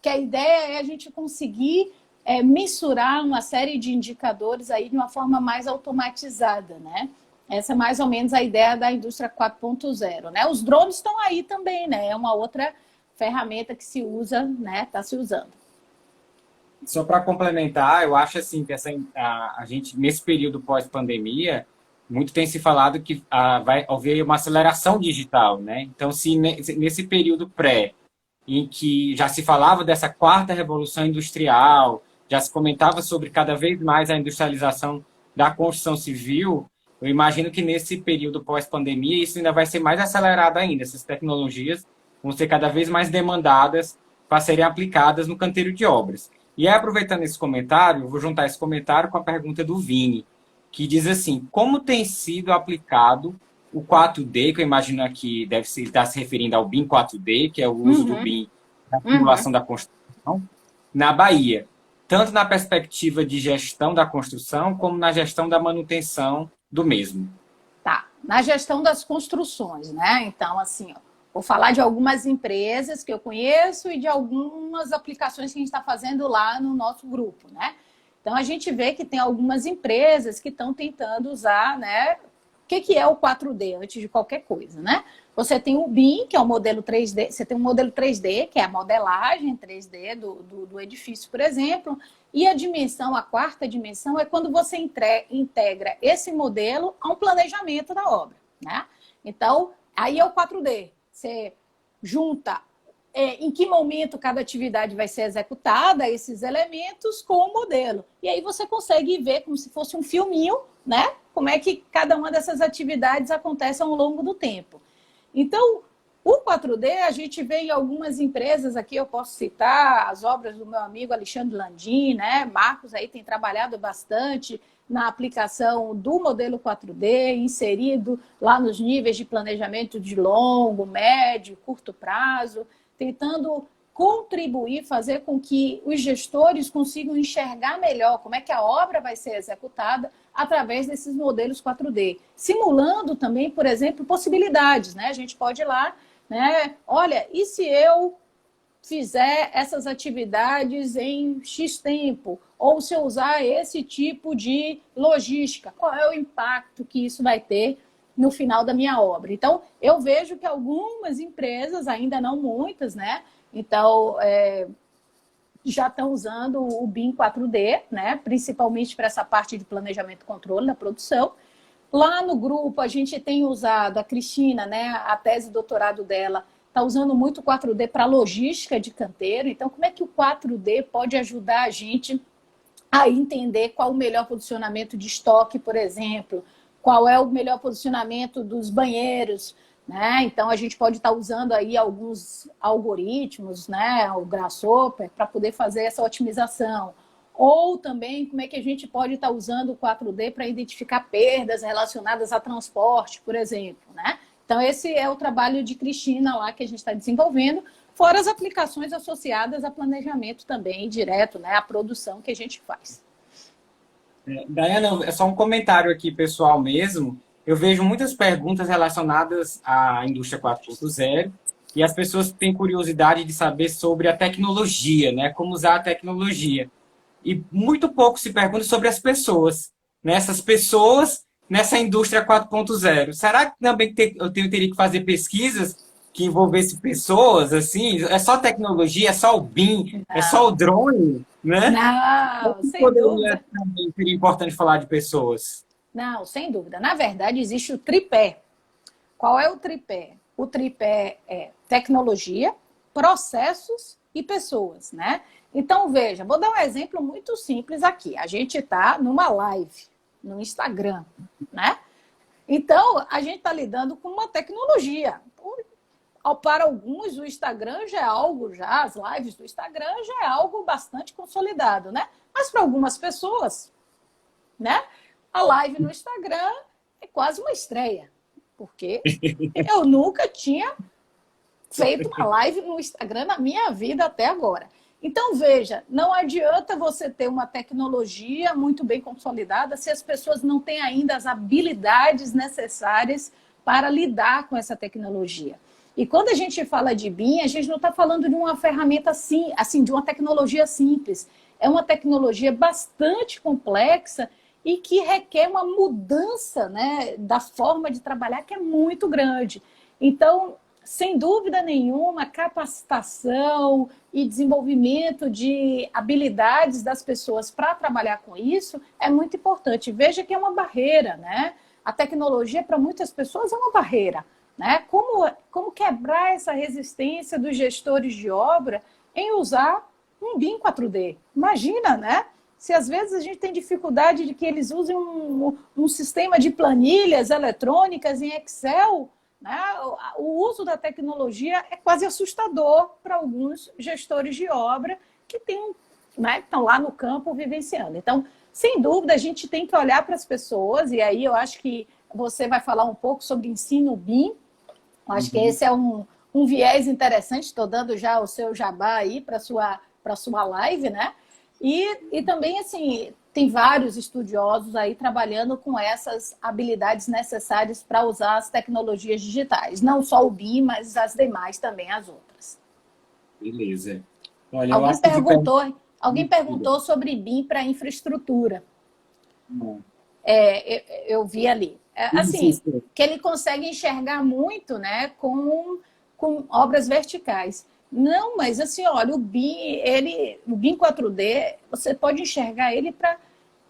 B: a ideia é a gente conseguir mensurar uma série de indicadores aí de uma forma mais automatizada, né? Essa é mais ou menos a ideia da indústria 4.0, né? Os drones estão aí também, né? É uma outra ferramenta que se usa, né? Está se usando.
A: Só para complementar, eu acho assim que a gente, nesse período pós-pandemia, muito tem se falado que vai haver uma aceleração digital, né? Então, se nesse período pré, em que já se falava dessa quarta revolução industrial, já se comentava sobre cada vez mais a industrialização da construção civil, eu imagino que nesse período pós-pandemia isso ainda vai ser mais acelerado ainda. Essas tecnologias vão ser cada vez mais demandadas para serem aplicadas no canteiro de obras. E aí, aproveitando esse comentário, eu vou juntar esse comentário com a pergunta do Vini, que diz assim, como tem sido aplicado o 4D, que eu imagino que deve estar se referindo ao BIM 4D, que é o uso do BIM na simulação da construção, na Bahia, tanto na perspectiva de gestão da construção, como na gestão da manutenção do mesmo.
B: Tá, na gestão das construções, né? Então, assim, ó, vou falar de algumas empresas que eu conheço e de algumas aplicações que a gente está fazendo lá no nosso grupo, né? Então, a gente vê que tem algumas empresas que estão tentando usar, né? O que é o 4D antes de qualquer coisa, né? Você tem o BIM, que é o modelo 3D, você tem um modelo 3D, que é a modelagem 3D do edifício, por exemplo, e a dimensão, a quarta dimensão, é quando você integra esse modelo a um planejamento da obra, né? Então, aí é o 4D. Você junta em que momento cada atividade vai ser executada, esses elementos com o modelo. E aí você consegue ver como se fosse um filminho, né? Como é que cada uma dessas atividades acontece ao longo do tempo. Então, o 4D a gente vê em algumas empresas aqui, eu posso citar as obras do meu amigo Alexandre Landim, né? Marcos aí tem trabalhado bastante na aplicação do modelo 4D, inserido lá nos níveis de planejamento de longo, médio, curto prazo, tentando contribuir, fazer com que os gestores consigam enxergar melhor como é que a obra vai ser executada através desses modelos 4D, simulando também, por exemplo, possibilidades, né? A gente pode ir lá, né? Olha, e se eu fizer essas atividades em X tempo? Ou se eu usar esse tipo de logística, qual é o impacto que isso vai ter no final da minha obra? Então, eu vejo que algumas empresas, ainda não muitas, né? Então, já estão usando o BIM 4D, né? Principalmente para essa parte de planejamento e controle da produção. Lá no grupo, a gente tem usado, a Cristina, né? A tese de doutorado dela está usando muito o 4D para logística de canteiro. Então, como é que o 4D pode ajudar a gente a entender qual o melhor posicionamento de estoque, por exemplo, qual é o melhor posicionamento dos banheiros, né? Então, a gente pode estar usando aí alguns algoritmos, né? O Grasshopper, para poder fazer essa otimização. Ou também, como é que a gente pode estar usando o 4D para identificar perdas relacionadas a transporte, por exemplo, né? Então, esse é o trabalho de Cristina lá que a gente está desenvolvendo, fora as aplicações associadas a planejamento também, direto, né? A produção que a gente faz.
A: Daiana, é só um comentário aqui pessoal mesmo. Eu vejo muitas perguntas relacionadas à indústria 4.0 e as pessoas têm curiosidade de saber sobre a tecnologia, né? Como usar a tecnologia. e muito pouco se pergunta sobre as pessoas, né? Essas pessoas nessa indústria 4.0. Será que também teria que fazer pesquisas que envolvessem pessoas, assim? É só tecnologia, é só o BIM, é só o
B: Não,
A: drone, né? Ou
B: não,
A: que
B: sem dúvida.
A: poderia também seria importante falar de pessoas?
B: Não, sem dúvida. Na verdade, existe o tripé. Qual é o tripé? O tripé é tecnologia, processos e pessoas, né? Então, veja, vou dar um exemplo muito simples aqui. A gente está numa live no Instagram, né? Então, a gente está lidando com uma tecnologia. Para alguns, o Instagram já é algo, já as lives do Instagram já é algo bastante consolidado, né? Mas para algumas pessoas, né? A live no Instagram é quase uma estreia, porque eu nunca tinha feito uma live no Instagram na minha vida até agora. Então, veja, não adianta você ter uma tecnologia muito bem consolidada se as pessoas não têm ainda as habilidades necessárias para lidar com essa tecnologia. E quando a gente fala de BIM, a gente não está falando de uma ferramenta assim, de uma tecnologia simples. É uma tecnologia bastante complexa e que requer uma mudança, né, da forma de trabalhar que é muito grande. Então, sem dúvida nenhuma, capacitação e desenvolvimento de habilidades das pessoas para trabalhar com isso é muito importante. Veja que é uma barreira, né? A tecnologia para muitas pessoas é uma barreira, né? Como quebrar essa resistência dos gestores de obra em usar um BIM 4D? Imagina, né? Se às vezes a gente tem dificuldade de que eles usem um sistema de planilhas eletrônicas em Excel, né? O uso da tecnologia é quase assustador para alguns gestores de obra que né, estão lá no campo vivenciando. Então, sem dúvida, a gente tem que olhar para as pessoas, e aí eu acho que você vai falar um pouco sobre ensino BIM. Eu acho que esse é um viés interessante. Estou dando já o seu jabá aí para a sua live, né? E também, assim, tem vários estudiosos aí trabalhando com essas habilidades necessárias para usar as tecnologias digitais. Não só o BIM, mas as demais também, as outras.
A: Beleza. Olha, eu
B: Alguém
A: acho que de
B: perguntou, alguém perguntou sobre BIM para infraestrutura. Eu vi ali.
A: isso,
B: Assim,
A: isso.
B: que ele consegue enxergar muito, né, com obras verticais. Não, mas assim, olha, o BIM 4D, você pode enxergar ele para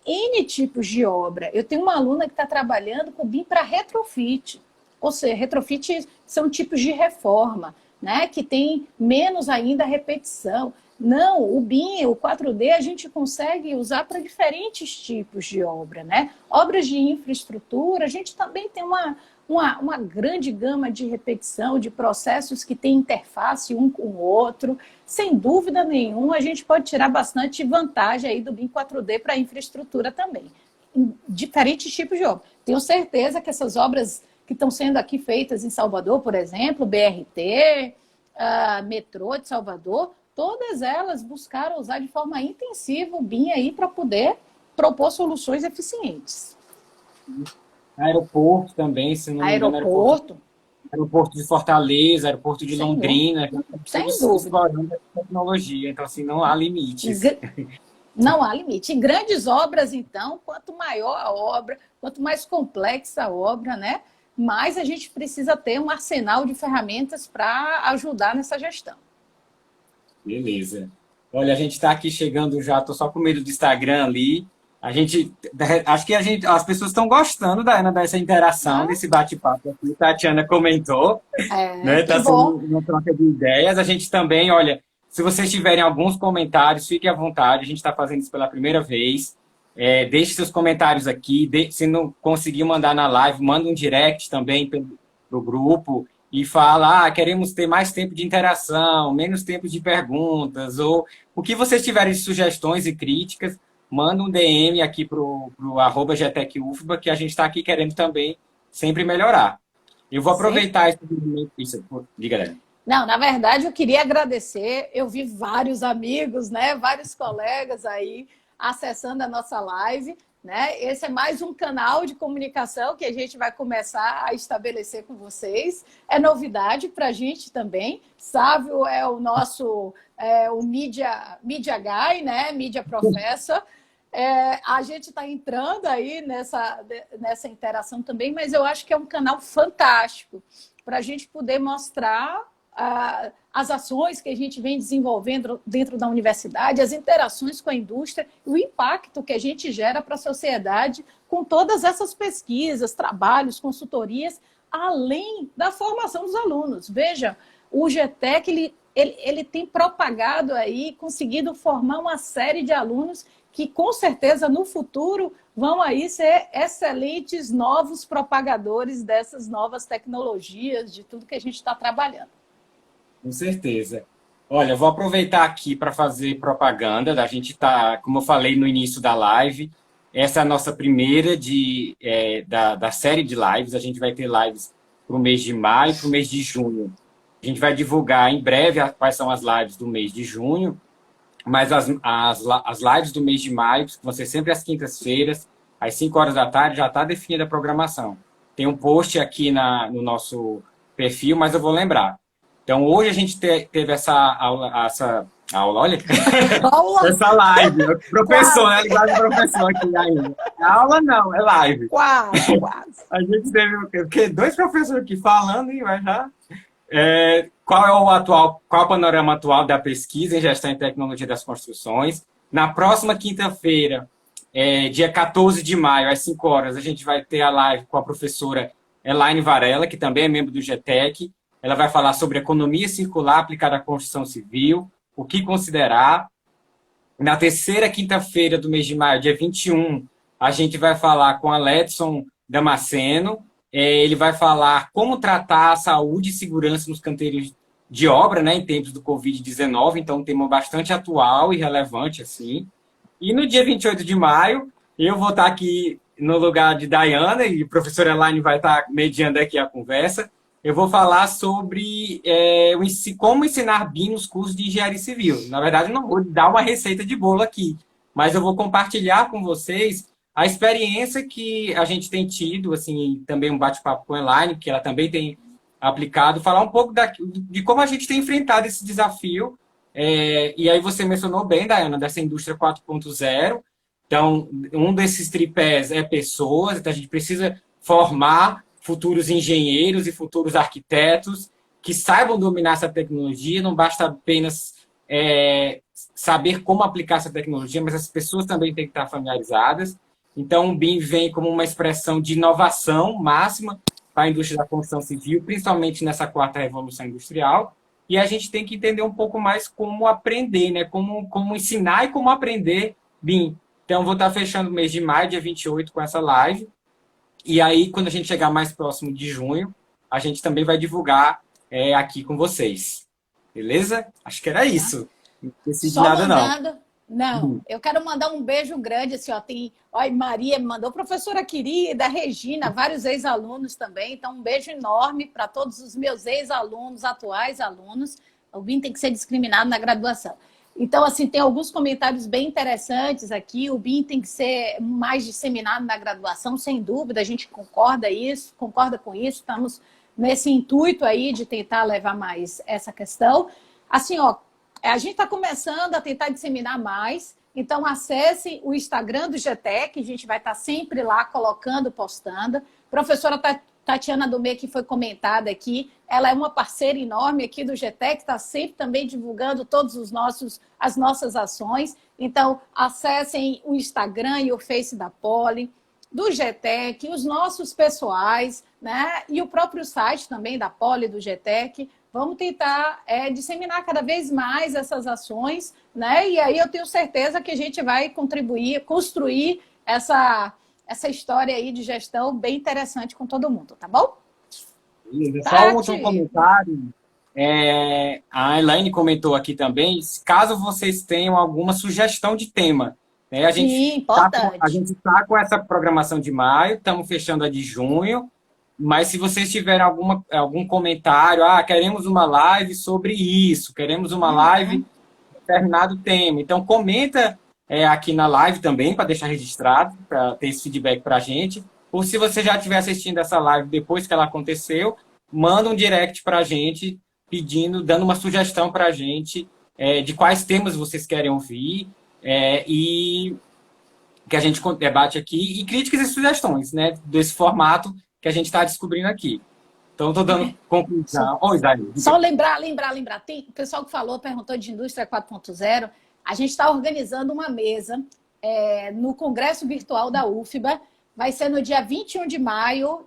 B: N tipos de obra. Eu tenho uma aluna que está trabalhando com BIM para retrofit. Ou seja, retrofit são tipos de reforma, né? Que tem menos ainda repetição. Não, o BIM, o 4D, a gente consegue usar para diferentes tipos de obra, né? Obras de infraestrutura, a gente também tem uma grande gama de repetição, de processos que têm interface um com o outro. Sem dúvida nenhuma, a gente pode tirar bastante vantagem aí do BIM 4D para a infraestrutura também, em diferentes tipos de obra. Tenho certeza que essas obras que estão sendo aqui feitas em Salvador, por exemplo, BRT, metrô de Salvador, todas elas buscaram usar de forma intensiva o BIM aí para poder propor soluções eficientes.
A: Aeroporto também, se não me engano, aeroporto de Fortaleza, aeroporto de Londrina,
B: Sem
A: todos
B: dúvida.
A: explorando a tecnologia, então assim, não há limites.
B: Não há limite. Em grandes obras, então, quanto maior a obra, quanto mais complexa a obra, né, mais a gente precisa ter um arsenal de ferramentas para ajudar nessa gestão.
A: Beleza. Olha, a gente está aqui chegando já, estou só com medo do Instagram ali. Acho que as pessoas estão gostando dessa interação, desse bate-papo. A Tatiana comentou, né?
B: Que
A: Está sendo
B: bom.
A: uma troca de ideias. A gente também, olha, se vocês tiverem alguns comentários, fiquem à vontade. A gente está fazendo isso pela primeira vez. Deixe seus comentários aqui. Se não conseguir mandar na live, manda um direct também pro grupo e fala, queremos ter mais tempo de interação, menos tempo de perguntas, ou o que vocês tiverem de sugestões e críticas, manda um DM aqui pro @GTECUFBA, que a gente está aqui querendo também sempre melhorar. Eu vou aproveitar esse momento. Diga, galera.
B: Não, na verdade, eu queria agradecer. Eu vi vários amigos, né? Vários colegas aí acessando a nossa live. né? Esse é mais um canal de comunicação que a gente vai começar a estabelecer com vocês. É novidade para a gente também. Sávio é o nosso o media guy, né? Media professor. A gente está entrando aí nessa interação também, mas eu acho que é um canal fantástico para a gente poder mostrar as ações que a gente vem desenvolvendo dentro da universidade, as interações com a indústria, o impacto que a gente gera para a sociedade com todas essas pesquisas, trabalhos, consultorias, além da formação dos alunos. Veja, o GTEC ele tem propagado aí, conseguido formar uma série de alunos que, com certeza, no futuro vão aí ser excelentes novos propagadores dessas novas tecnologias, de tudo que a gente está trabalhando.
A: Com certeza. Olha, eu vou aproveitar aqui para fazer propaganda. A gente está, como eu falei no início da live, essa é a nossa primeira da série de lives. A gente vai ter lives para o mês de maio e para o mês de junho. A gente vai divulgar em breve quais são as lives do mês de junho, mas as lives do mês de maio, que vão ser sempre às quintas-feiras, às 5 horas da tarde, já está definida a programação. Tem um post aqui no nosso perfil, mas eu vou lembrar. Então, hoje a gente teve essa aula, olha, essa live. Professor, né? Linguagem de professor aqui ainda. Aula não, é live.
B: Quase.
A: A gente teve 2 professores aqui falando e vai já. Qual é qual é o panorama atual da pesquisa em gestão e tecnologia das construções? Na próxima quinta-feira, dia 14 de maio, às 5 horas, a gente vai ter a live com a professora Elaine Varela, que também é membro do GTEC. Ela vai falar sobre economia circular aplicada à construção civil, o que considerar. Na terceira quinta-feira do mês de maio, dia 21, a gente vai falar com a Ledson Damasceno. Ele vai falar como tratar a saúde e segurança nos canteiros de obra, né, em tempos do Covid-19. Então, um tema bastante atual e relevante, assim. E no dia 28 de maio, eu vou estar aqui no lugar de Dayana, e a professora Elaine vai estar mediando aqui a conversa. Eu vou falar sobre como ensinar BIM nos cursos de engenharia civil. Na verdade, eu não vou dar uma receita de bolo aqui, mas eu vou compartilhar com vocês a experiência que a gente tem tido, assim, também um bate-papo com a Elaine, que ela também tem aplicado, falar um pouco de como a gente tem enfrentado esse desafio. E aí você mencionou bem, Dayana, dessa indústria 4.0. Então, um desses tripés é pessoas, então a gente precisa formar futuros engenheiros e futuros arquitetos que saibam dominar essa tecnologia. Não basta apenas saber como aplicar essa tecnologia, mas as pessoas também têm que estar familiarizadas. Então, o BIM vem como uma expressão de inovação máxima para a indústria da construção civil, principalmente nessa 4ª revolução industrial. E a gente tem que entender um pouco mais como aprender, né? Como ensinar e como aprender BIM. Então, vou estar fechando o mês de maio, dia 28, com essa live. E aí, quando a gente chegar mais próximo de junho, a gente também vai divulgar aqui com vocês. Beleza? Acho que era isso. Não decidi nada, não.
B: Não, eu quero mandar um beijo grande, assim, ó, Maria me mandou, professora querida, Regina, vários ex-alunos também, então um beijo enorme para todos os meus ex-alunos, atuais alunos. O BIM tem que ser discriminado na graduação. Então, assim, tem alguns comentários bem interessantes aqui. O BIM tem que ser mais disseminado na graduação, sem dúvida, a gente concorda com isso, estamos nesse intuito aí de tentar levar mais essa questão. Assim, ó, a gente está começando a tentar disseminar mais, então acesse o Instagram do GTEC, a gente vai estar sempre lá colocando, postando. Professora Tatiana Dumê, que foi comentada aqui, ela é uma parceira enorme aqui do GTEC, está sempre também divulgando todos as nossas ações. Então, acessem o Instagram e o Face da Poli, do GTEC, os nossos pessoais, né? E o próprio site também da Poli, do GTEC. Vamos tentar disseminar cada vez mais essas ações, né? E aí eu tenho certeza que a gente vai contribuir, construir essa história aí de gestão bem interessante com todo mundo, tá bom?
A: Só um último comentário. A Elaine comentou aqui também, caso vocês tenham alguma sugestão de tema. Né?
B: Sim, importante.
A: A gente está com essa programação de maio, estamos fechando a de junho, mas se vocês tiverem algum comentário, queremos uma live sobre isso, queremos uma live de determinado tema, então comenta aqui na live também, para deixar registrado, para ter esse feedback para a gente. Ou se você já estiver assistindo essa live depois que ela aconteceu, manda um direct para a gente, pedindo, dando uma sugestão para a gente de quais temas vocês querem ouvir e que a gente debate aqui, e críticas e sugestões, né, desse formato que a gente está descobrindo aqui. Então, estou dando conclusão. Oi, Dani.
B: Só lembrar. Tem o pessoal que perguntou de Indústria 4.0. A gente está organizando uma mesa no Congresso Virtual da UFBA. Vai ser no dia 21 de maio,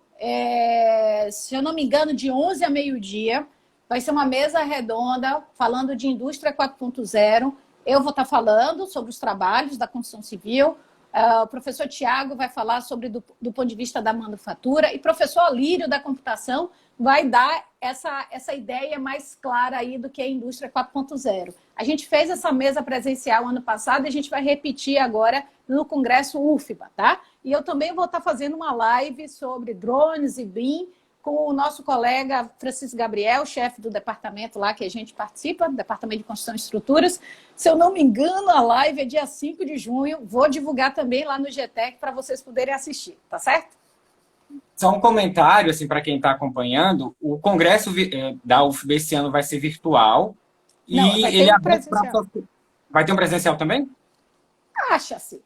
B: se eu não me engano, de 11 a meio-dia. Vai ser uma mesa redonda falando de Indústria 4.0. Eu vou estar falando sobre os trabalhos da construção civil. O professor Tiago vai falar sobre do ponto de vista da manufatura, e o professor Alírio da computação vai dar essa ideia mais clara aí do que é a Indústria 4.0. A gente fez essa mesa presencial ano passado e a gente vai repetir agora no Congresso UFBA, tá? E eu também vou estar fazendo uma live sobre drones e BIM com o nosso colega Francisco Gabriel, chefe do departamento lá que a gente participa, Departamento de Construção e Estruturas. Se eu não me engano, a live é dia 5 de junho. Vou divulgar também lá no GTEC para vocês poderem assistir, tá certo?
A: Só um comentário, assim, para quem está acompanhando. O congresso da UFBA esse ano vai ser virtual.
B: Não,
A: e
B: vai ter
A: ele
B: um
A: é
B: presencial.
A: Vai ter um presencial também?
B: Acha-se.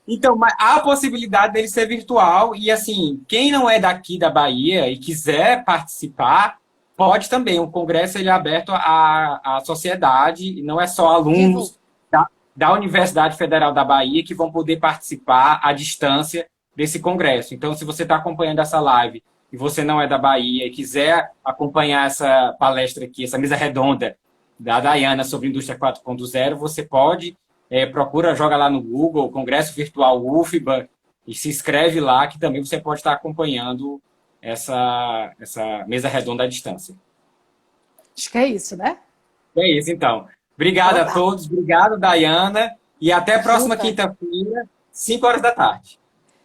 A: Então, mas há a possibilidade dele ser virtual e, assim, quem não é daqui da Bahia e quiser participar, pode também. O congresso ele é aberto à sociedade, e não é só alunos da Universidade Federal da Bahia que vão poder participar à distância desse congresso. Então, se você está acompanhando essa live e você não é da Bahia e quiser acompanhar essa palestra aqui, essa mesa redonda da Dayana sobre Indústria 4.0, você pode... joga lá no Google, Congresso Virtual UFBA, e se inscreve lá, que também você pode estar acompanhando essa mesa redonda à distância.
B: Acho que é isso, né?
A: É isso, então. Obrigado a todos, obrigado, Dayana, e até a próxima quinta-feira, 5 horas da tarde.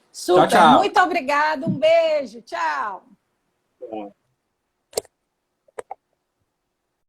B: Super,
A: tchau, tchau.
B: Muito obrigada, um beijo, tchau.